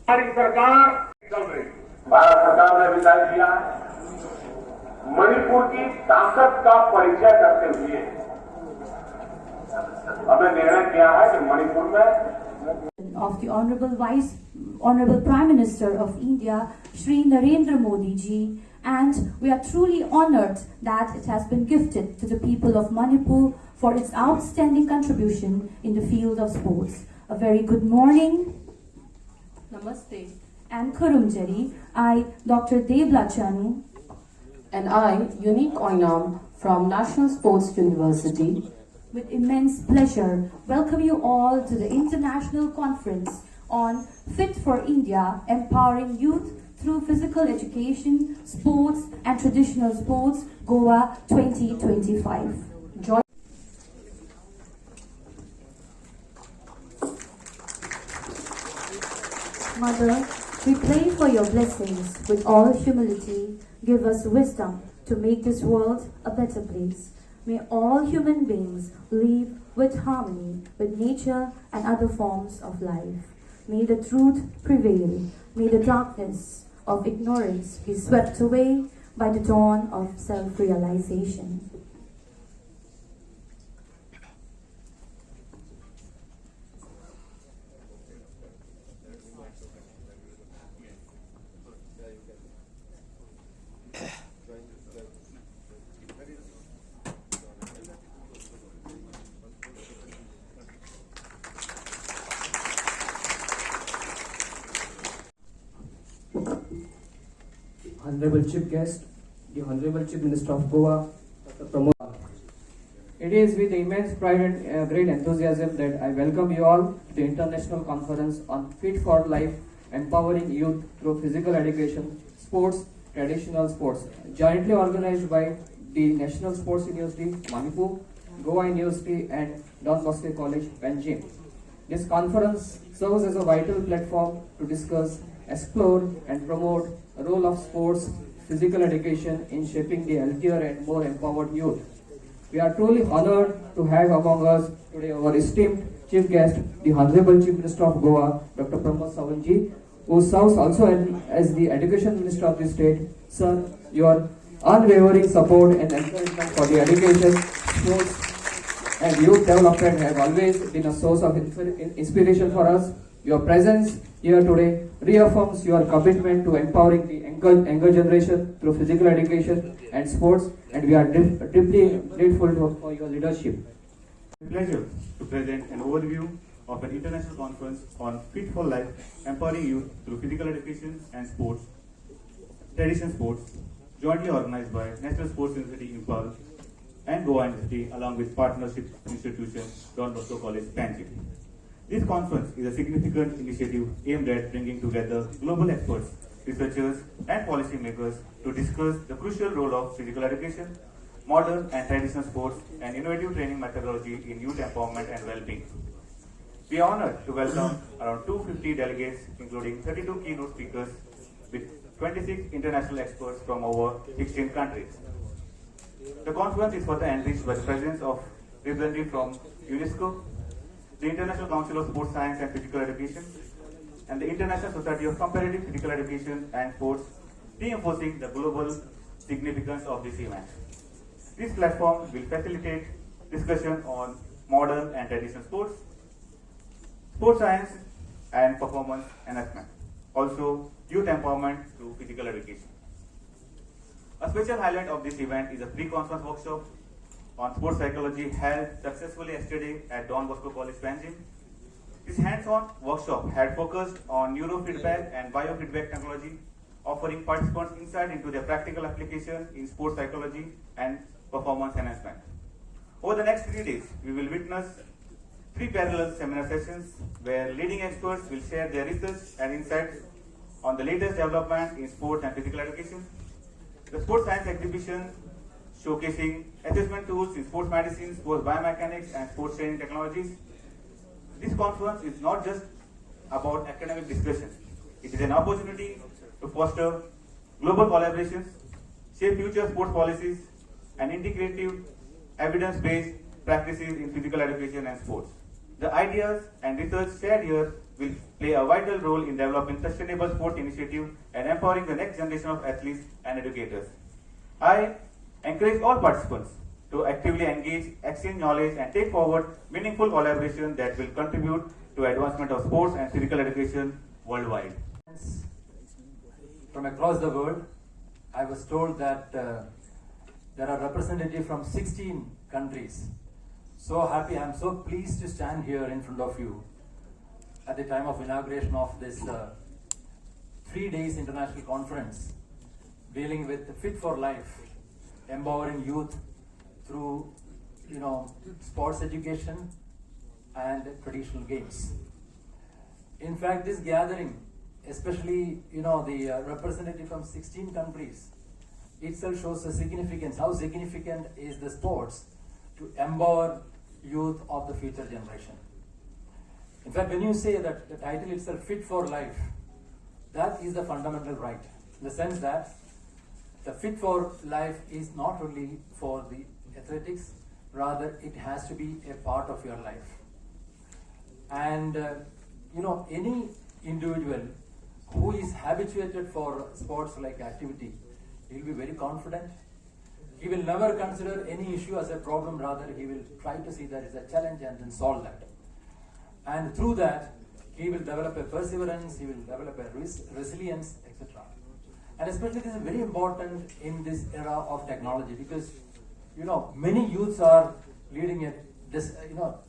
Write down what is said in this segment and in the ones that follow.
हमारी सरकार चल रही है। भारत सरकार ने भी तय किया है, मणिपुर की ताकत का परिचय करते हुए हमने निर्णय किया है कि मणिपुर में of the Honorable Prime Minister of India, Shri Narendra Modi ji, and we are truly honored that it has been gifted to the people of Manipur for its outstanding contribution in the field of sports. A very good morning. Namaste. And Kurumjari, I, Dr. Devla Chanu, and I, Unique Oinam from National Sports University, with immense pleasure, welcome you all to the International Conference on Fit for India, Empowering Youth Through Physical Education, Sports and Traditional Sports, Goa 2025. Mother, we pray for your blessings with all humility. Give us wisdom to make this world a better place. May all human beings live with harmony with nature and other forms of life. May the truth prevail. May the darkness of ignorance be swept away by the dawn of self-realization. Honorable Chief Guest, the Honorable Chief Minister of Goa, Dr. Pramod. It is with immense pride and great enthusiasm that I welcome you all to the International Conference on Fit for Life, Empowering Youth Through Physical Education, Sports, Traditional Sports, jointly organized by the National Sports University, Manipur, Goa University and Don Bosco College, Panjim. This conference serves as a vital platform to discuss, explore and promote the role of sports, physical education in shaping the healthier and more empowered youth. We are truly honored to have among us today our esteemed Chief Guest, the Honorable Chief Minister of Goa, Dr. Pramod Savanji, who serves also as the Education Minister of the state. Sir, your unwavering support and encouragement for the education, sports and youth development have always been a source of inspiration for us. Your presence here today reaffirms your commitment to empowering the younger generation through physical education and sports, and we are deeply grateful for your leadership. It's a pleasure to present an overview of an international conference on Fit for Life, Empowering Youth Through Physical Education and Sports, Traditional Sports, jointly organized by National Sports University Impal and Goa University along with partnership institution Don Bosco College, Panjim. This conference is a significant initiative aimed at bringing together global experts, researchers and policymakers to discuss the crucial role of physical education, modern and traditional sports and innovative training methodology in youth empowerment and well-being. We are honored to welcome around 250 delegates including 32 keynote speakers with 26 international experts from over 16 countries. The conference is further enriched by the presence of representatives from UNESCO, the International Council of Sports Science and Physical Education, and the International Society of Comparative Physical Education and Sports, reinforcing the global significance of this event. This platform will facilitate discussion on modern and traditional sports, sports science and performance enhancement, also youth empowerment through physical education. A special highlight of this event is a pre-conference workshop on sports psychology held successfully yesterday at Don Bosco College, Panjim. This hands-on workshop had focused on neurofeedback and biofeedback technology, offering participants insight into their practical application in sports psychology and performance enhancement. Over the next 3 days, we will witness 3 parallel seminar sessions where leading experts will share their research and insights on the latest development in sports and physical education. The sports science exhibition showcasing assessment tools in sports medicine, sports biomechanics, and sports training technologies. This conference is not just about academic discussion. It is an opportunity to foster global collaborations, shape future sports policies, and integrative evidence-based practices in physical education and sports. The ideas and research shared here will play a vital role in developing sustainable sports initiatives and empowering the next generation of athletes and educators. I encourage all participants to actively engage, exchange knowledge, and take forward meaningful collaboration that will contribute to advancement of sports and physical education worldwide. From across the world, I was told that there are representatives from 16 countries. So happy, I'm so pleased to stand here in front of you at the time of inauguration of this 3 days international conference dealing with Fit for Life, empowering youth through sports education and traditional games. In fact, this gathering, especially the representative from 16 countries, itself shows the significance. How significant is the sports to empower youth of the future generation? In fact, when you say that the title itself, Fit for Life, that is the fundamental right. In the sense that the Fit for Life is not only for the athletics, rather it has to be a part of your life. And any individual who is habituated for sports like activity, he will be very confident. He will never consider any issue as a problem, rather he will try to see that as a challenge and then solve that. And through that, he will develop a perseverance, he will develop a resilience, etc. And especially this is very important in this era of technology, because many youths are leading a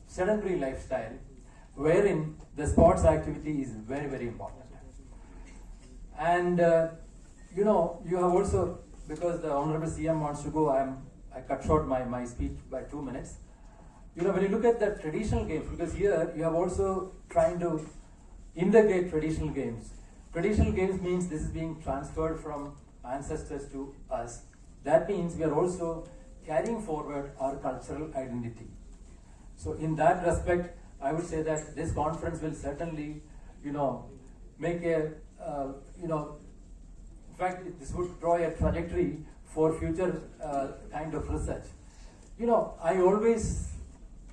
sedentary lifestyle, wherein the sports activity is very, very important. And you have also, because the Honorable CM wants to go, I cut short my speech by 2 minutes. When you look at the traditional games, because here you have also trying to integrate traditional games. Traditional games means this is being transferred from ancestors to us. That means we are also carrying forward our cultural identity. So in that respect, I would say that this conference will certainly, make a, in fact, this would draw a trajectory for future kind of research. I always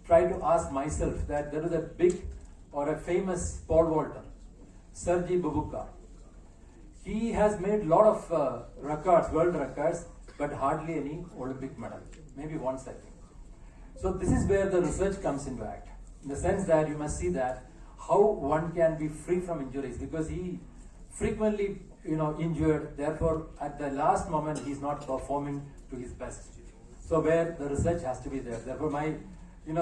try to ask myself that there is a big or a famous pole vaulter, Sergei Bubka. He has made a lot of records, world records, but hardly any Olympic medal, maybe once I think. So this is where the research comes into act, in the sense that you must see that how one can be free from injuries, because he frequently injured, therefore at the last moment he is not performing to his best. So where the research has to be there. Therefore my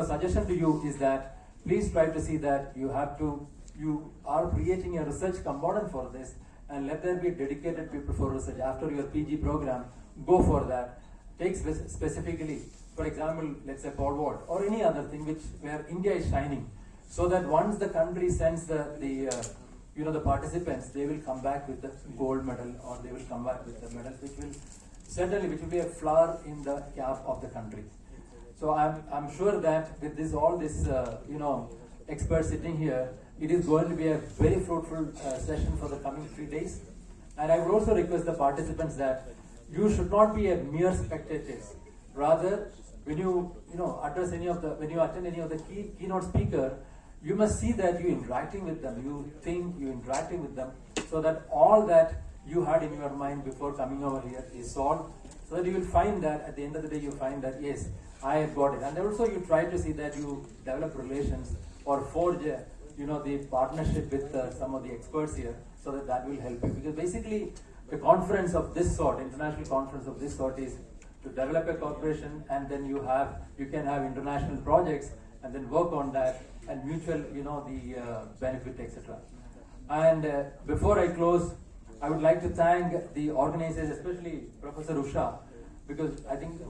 suggestion to you is that please try to see that you are creating a research component for this, and let there be dedicated people for research. After your PG program, go for that. Take specifically, for example, let's say pole vault or any other thing where India is shining, so that once the country sends the participants, they will come back with the gold medal, or they will come back with the medals which will be a flower in the cap of the country. So I'm sure that with all this experts sitting here, it is going to be a very fruitful session for the coming 3 days. And I would also request the participants that you should not be a mere spectators. Rather, when you attend any of the keynote speaker, you must see that you're interacting with them. You think you're interacting with them, so that all that you had in your mind before coming over here is solved. So that you will find that at the end of the day, you find that yes, I have got it. And also you try to see that you develop relations or forge the partnership with some of the experts here, so that will help you. Because basically the conference of this sort, international conference of this sort, is to develop a cooperation, and then you can have international projects and then work on that, and mutual the benefit, etc. And before I close, I would like to thank the organizers, especially Professor Usha, because I think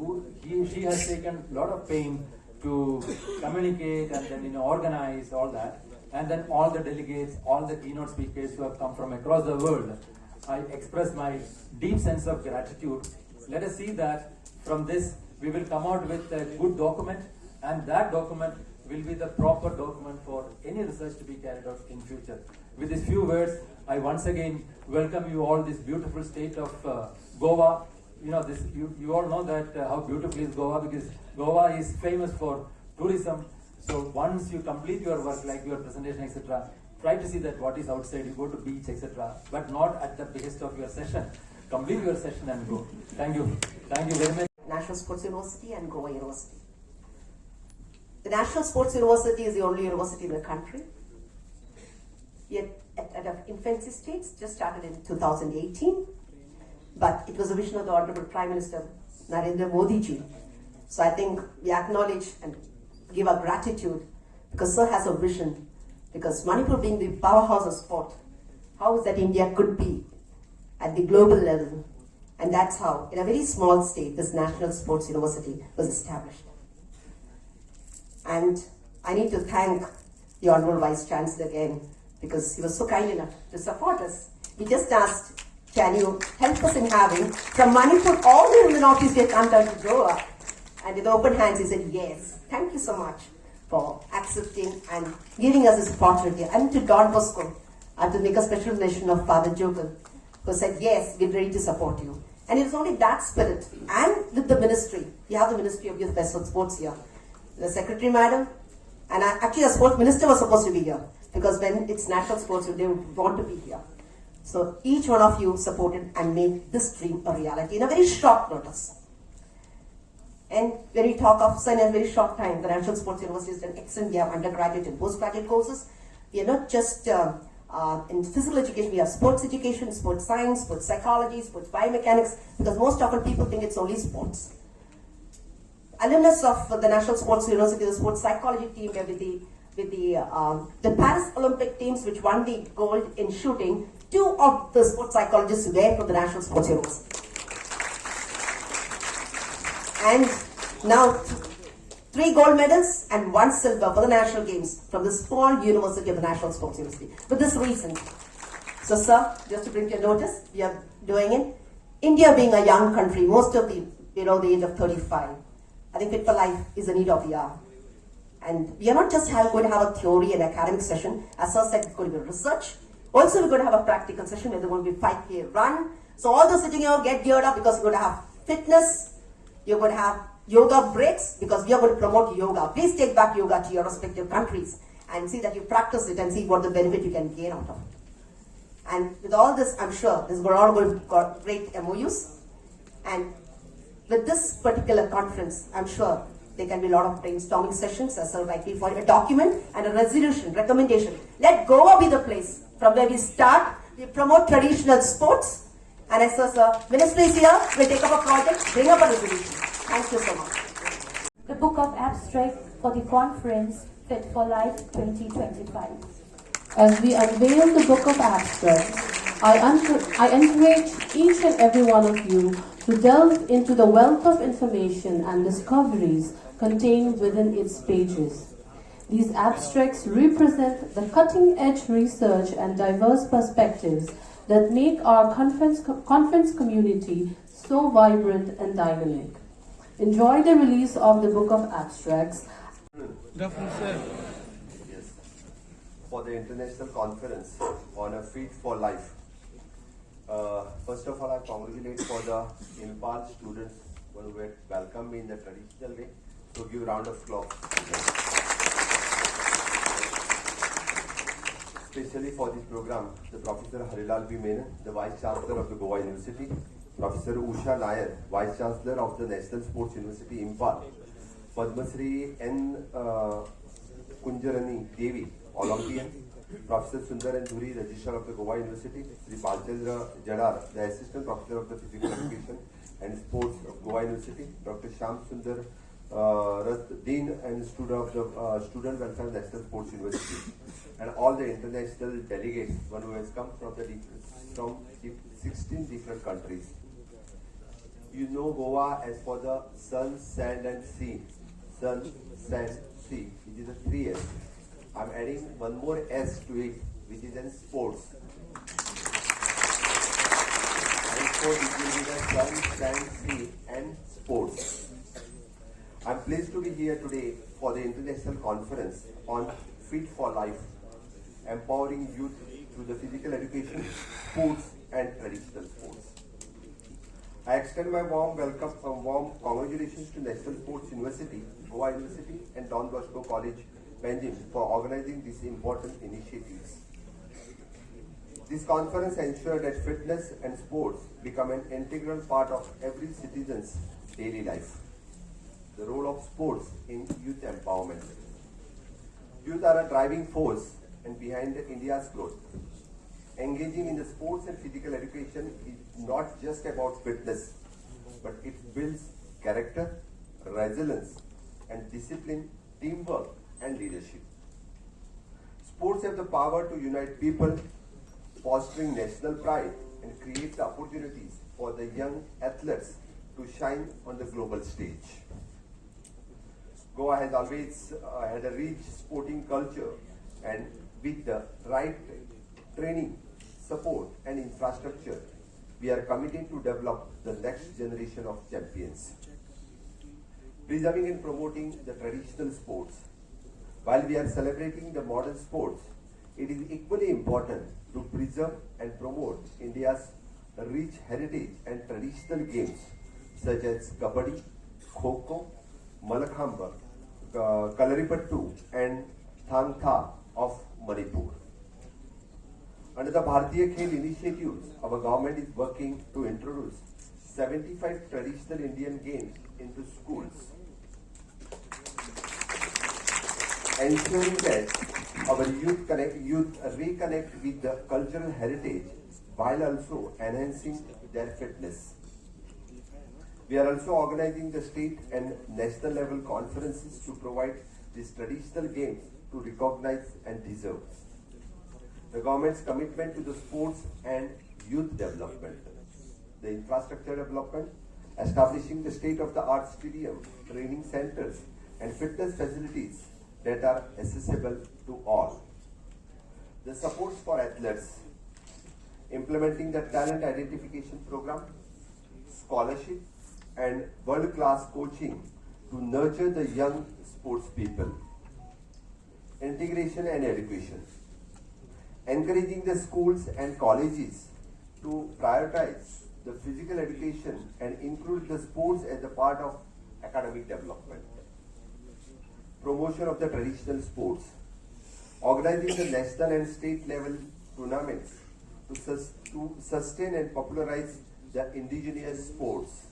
she has taken a lot of pain to communicate and then organize all that, and then all the delegates, all the keynote speakers who have come from across the world. I express my deep sense of gratitude. Let us see that from this we will come out with a good document, and that document will be the proper document for any research to be carried out in future. With these few words, I once again welcome you all this beautiful state of Goa. You all know that how beautiful is Goa, because Goa is famous for tourism. So once you complete your work, like your presentation, etc., try to see that what is outside. You go to beach, etc., but not at the behest of your session. Complete your session and go. Thank you. Thank you very much. National Sports University and Goa University. The National Sports University is the only university in the country. Yet at an infancy stage, just started in 2018, but it was a vision of the Honorable Prime Minister Narendra Modi ji. So I think we acknowledge and give our gratitude because Sir has a vision. Because Manipur being the powerhouse of sport, how is that India could be at the global level? And that's how, in a very small state, this National Sports University was established. And I need to thank the Honorable Vice Chancellor again, because he was so kind enough to support us. He just asked, can you help us in having from Manipur all the way in the northeast, we come down to Goa? And with open hands, he said, yes, thank you so much for accepting and giving us this opportunity. And to Don Bosco, I have to make a special mention of Father Jogal, who said, yes, we're ready to support you. And it was only that spirit, and with the ministry, we have the Ministry of Youth, Festival Sports here. The Secretary Madam, and actually the Sports Minister was supposed to be here, because when it's National Sports, they would want to be here. So each one of you supported and made this dream a reality in a very short notice. And when we talk of, so in a very short time, the National Sports University has done excellent. We have undergraduate and postgraduate courses. We are not just in physical education, we have sports education, sports science, sports psychology, sports biomechanics, because most often people think it's only sports. Alumnus of the National Sports University, the sports psychology team, with the Paris Olympic teams which won the gold in shooting, 2 of the sports psychologists were from the National Sports University. And now 3 gold medals and 1 silver for the national games from the small university of the National Sports University. For this reason, so sir, just to bring to your notice, we are doing it. India being a young country, most of the below the age of 35, I think Fit for Life is a need of the hour. And we are not just going to have a theory and academic session. As sir said, it's going to be research. Also, we're going to have a practical session where there will be 5K run. So all those sitting here, get geared up because we're going to have fitness. You're going to have yoga breaks because we are going to promote yoga. Please take back yoga to your respective countries and see that you practice it and see what the benefit you can gain out of it. And with all this, I'm sure this is all going to got great MOUs. And with this particular conference, I'm sure there can be a lot of brainstorming sessions as well, like for a document and a resolution, recommendation. Let Goa be the place from where we start. We promote traditional sports. And as the ministry is here, we take up a project, bring up a resolution. Thank you so much. The book of abstract for the conference Fit for Life 2025. As we unveil the book of abstracts, I encourage each and every one of you to delve into the wealth of information and discoveries contained within its pages. These abstracts represent the cutting-edge research and diverse perspectives that make our conference community so vibrant and dynamic. Enjoy the release of the book of abstracts. Good afternoon, sir. Yes. For the international conference on a Fit for Life. First of all, I congratulate for the Impal students who were welcomed me in the traditional way. So give a round of applause. Especially for this program, the Professor Harilal B. Menon, the Vice Chancellor of the Goa University, Professor Usha Nair, Vice Chancellor of the National Sports University, Impal, Padmasri N. Kunjarani Devi, Olympian, Professor Sundar and Dhuri, Registrar of the Goa University, Sri Balchandra Jadar, the Assistant Professor of the Physical Education and Sports of Goa University, Dr. Sham Sundar Dean and Student of the Student Welfare National Sports University, and all the international delegates, one who has come from 16 different countries. You know Goa as for the sun, sand and sea. Sun, sand, sea, which is a 3 S. I'm adding one more S to it, which is in sports. And sport it will be the sun, sand, sea and sports. I'm pleased to be here today for the international conference on Fit for Life, empowering youth through the physical education, sports and traditional sports. I extend my warm welcome and warm congratulations to National Sports University, Goa University and Don Bosco College, Benjim for organizing these important initiatives. This conference ensures that fitness and sports become an integral part of every citizen's daily life. The role of sports in youth empowerment. Youth are a driving force and behind India's growth. Engaging in the sports and physical education is not just about fitness, but it builds character, resilience, and discipline, teamwork, and leadership. Sports have the power to unite people, fostering national pride and create the opportunities for the young athletes to shine on the global stage. Goa has always had a rich sporting culture, and with the right training, support and infrastructure, we are committed to develop the next generation of champions. Preserving and promoting the traditional sports. While we are celebrating the modern sports, it is equally important to preserve and promote India's rich heritage and traditional games such as Kabaddi, Kho-Kho, Malakhamba, Kalaripattu and Thang Tha of Manipur. Under the Bharatiya Khel initiatives, our government is working to introduce 75 traditional Indian games into schools, ensuring that our youth reconnect with the cultural heritage while also enhancing their fitness. We are also organizing the state and national level conferences to provide these traditional games to recognize and deserve. The government's commitment to the sports and youth development, the infrastructure development, establishing the state-of-the-art stadium, training centers, and fitness facilities that are accessible to all. The supports for athletes, implementing the talent identification program, scholarship, and world-class coaching to nurture the young sports people. Integration and education. Encouraging the schools and colleges to prioritize the physical education and include the sports as a part of academic development. Promotion of the traditional sports. Organizing the national and state level tournaments to sustain and popularize the indigenous sports.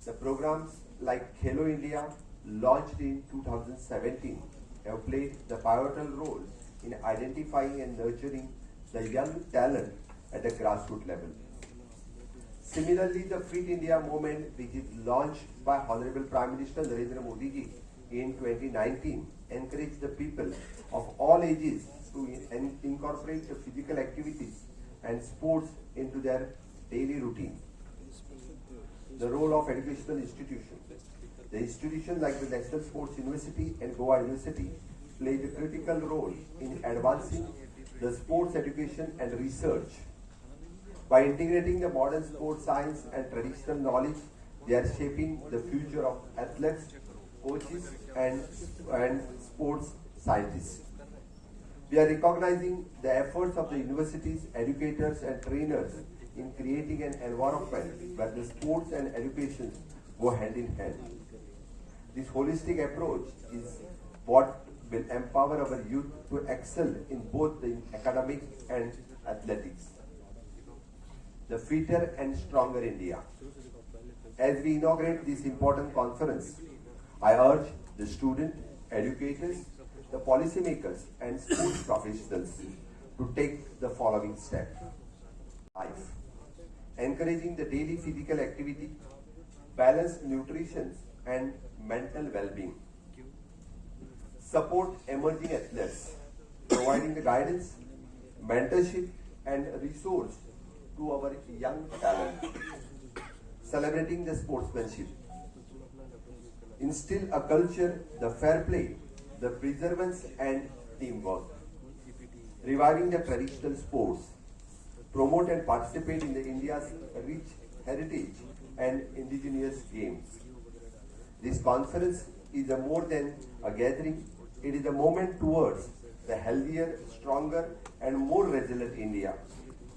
The programs like Khelo India, launched in 2017, have played the pivotal role in identifying and nurturing the young talent at a grassroots level. Similarly, the Fit India movement, which is launched by Honorable Prime Minister Narendra Modi ji in 2019, encouraged the people of all ages to incorporate the physical activities and sports into their daily routine. The role of educational institutions. The institutions like the National Sports University and Goa University played a critical role in advancing the sports education and research. By integrating the modern sports science and traditional knowledge, they are shaping the future of athletes, coaches, and sports scientists. We are recognizing the efforts of the universities, educators, and trainers in creating an environment where the sports and education go hand in hand. This holistic approach is what will empower our youth to excel in both the academic and athletics. The fitter and stronger India. As we inaugurate this important conference, I urge the students, educators, the policymakers, and sports professionals to take the following step. Life. Encouraging the daily physical activity, balanced nutrition, and mental well-being. Support emerging athletes, providing the guidance, mentorship, and resource to our young talent. Celebrating the sportsmanship. Instill a culture, the fair play, the perseverance, and teamwork. Reviving the traditional sports. Promote and participate in the India's rich heritage and indigenous games. This conference is a more than a gathering. It is a moment towards the healthier, stronger, and more resilient India.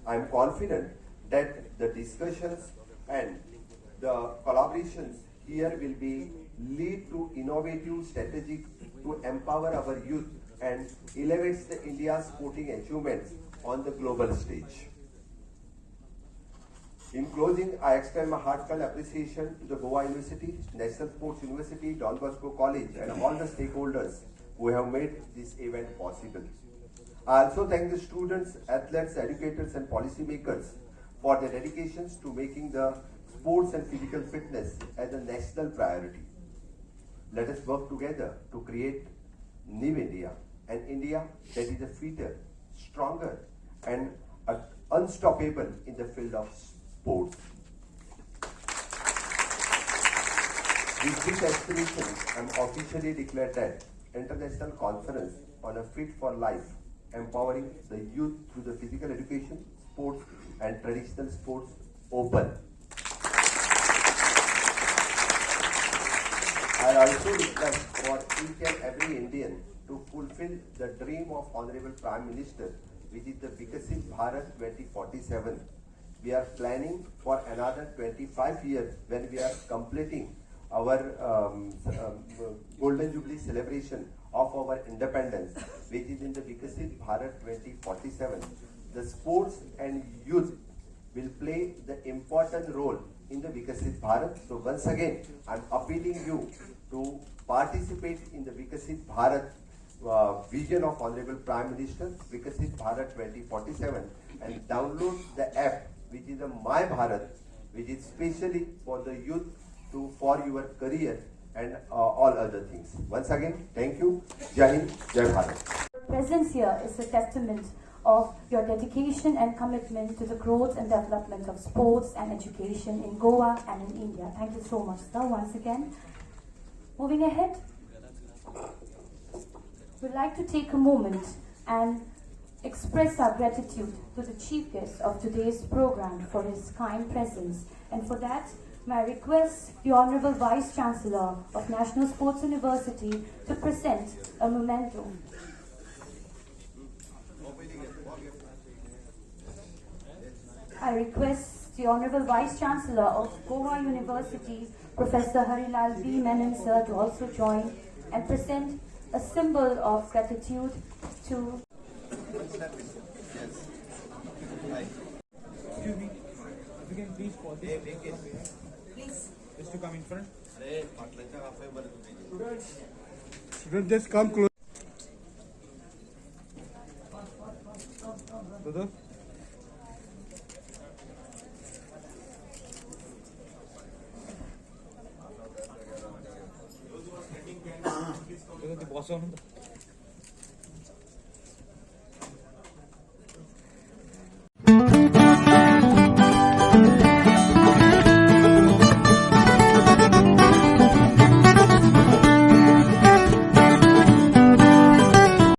I am confident that the discussions and the collaborations here will be lead to innovative strategies to empower our youth and elevates the India's sporting achievements on the global stage. In closing, I extend my heartfelt appreciation to the Goa University, National Sports University, Don Bosco College, and all the stakeholders who have made this event possible. I also thank the students, athletes, educators, and policymakers for their dedications to making the sports and physical fitness as a national priority. Let us work together to create new India, an India that is a fitter, stronger, and unstoppable in the field of sports. With this aspiration, I am officially declared that International Conference on a Fit for Life, empowering the youth through the physical education, sports, and traditional sports open. I also request for each and every Indian to fulfill the dream of Honorable Prime Minister, which is the Vikasit Bharat 2047. We are planning for another 25 years when we are completing our Golden Jubilee celebration of our independence, which is in the Vikasit Bharat 2047. The sports and youth will play the important role in the Vikasit Bharat. So once again, I am appealing you to participate in the Vikasit Bharat vision of Honorable Prime Minister, Vikasit Bharat 2047, and download the app, which is a My Bharat, which is specially for the youth for your career and all other things. Once again, thank you. Jai Hind, Jai Bharat. Your presence here is a testament of your dedication and commitment to the growth and development of sports and education in Goa and in India. Thank you so much, sir, once again. Moving ahead, we'd like to take a moment and express our gratitude to the chief guest of today's program for his kind presence. And for that, may I request the Honorable Vice Chancellor of National Sports University to present a memento. I request the Honorable Vice Chancellor of Goa University, Professor Harilal B. Menon, sir, to also join and present a symbol of gratitude to... Excuse me, if you can please pause it. Please. Just to come in front. Students, just come close. Brother. The boss on.